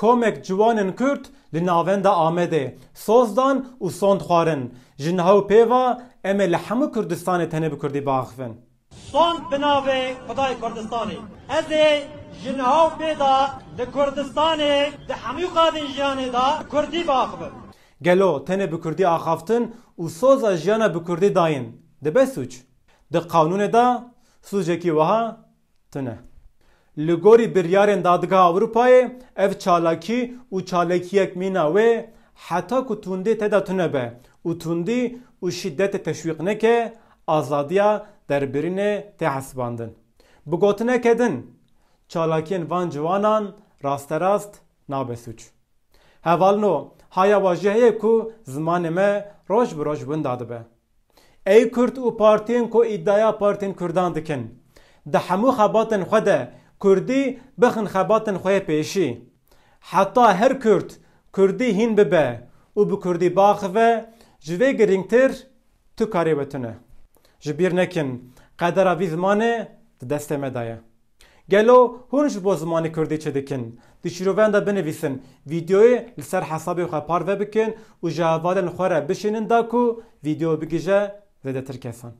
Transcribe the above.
کومک جوانن کرد لناوند آمده سوزدان و سوند خوارن جنهاو پیوا ام لحمو کردستان تنه بکردی باخفن سوند بناوه خدای کردستانی از جنهاو پیدا لکردستانی ده همی قادن جیانه دا کردی باخفن گلو تنه بکردی آخافتن و سوز جیانه بکردی داین ده بسوچ ده قانون دا سوجکی وها تنه لگوری بریارن دادگاه اروپای اف چالاکی و چالاکی یک مینا و حتی که توندی تدا تنه به و توندی و شدت تشویق نکه آزادیا در برین تحسباندن بگوتنه کدن چالاکین وان جوانان راست راست نابسوچ هوالنو هایا واجهه که زمان ما روش بروش بنداده به ای کرد و پارتین که ادعا پارتین کردان دکن ده همو خباتن خوده کردی بخن خباتن خواه پیشی حتی هر کردی هین ببه و بکردی باخوه جوه گرینگتر تو کاری بتونه جبیر نکن قدر آوی زمانه دست مدایه گلو هونش با زمانی کردی چه دکن دیشیروان دا بنویسن ویدیوی لسر حسابی خواه پار بکن و جوالن خواه بشینن دا کو ویدیو بگیجه زده تر کسان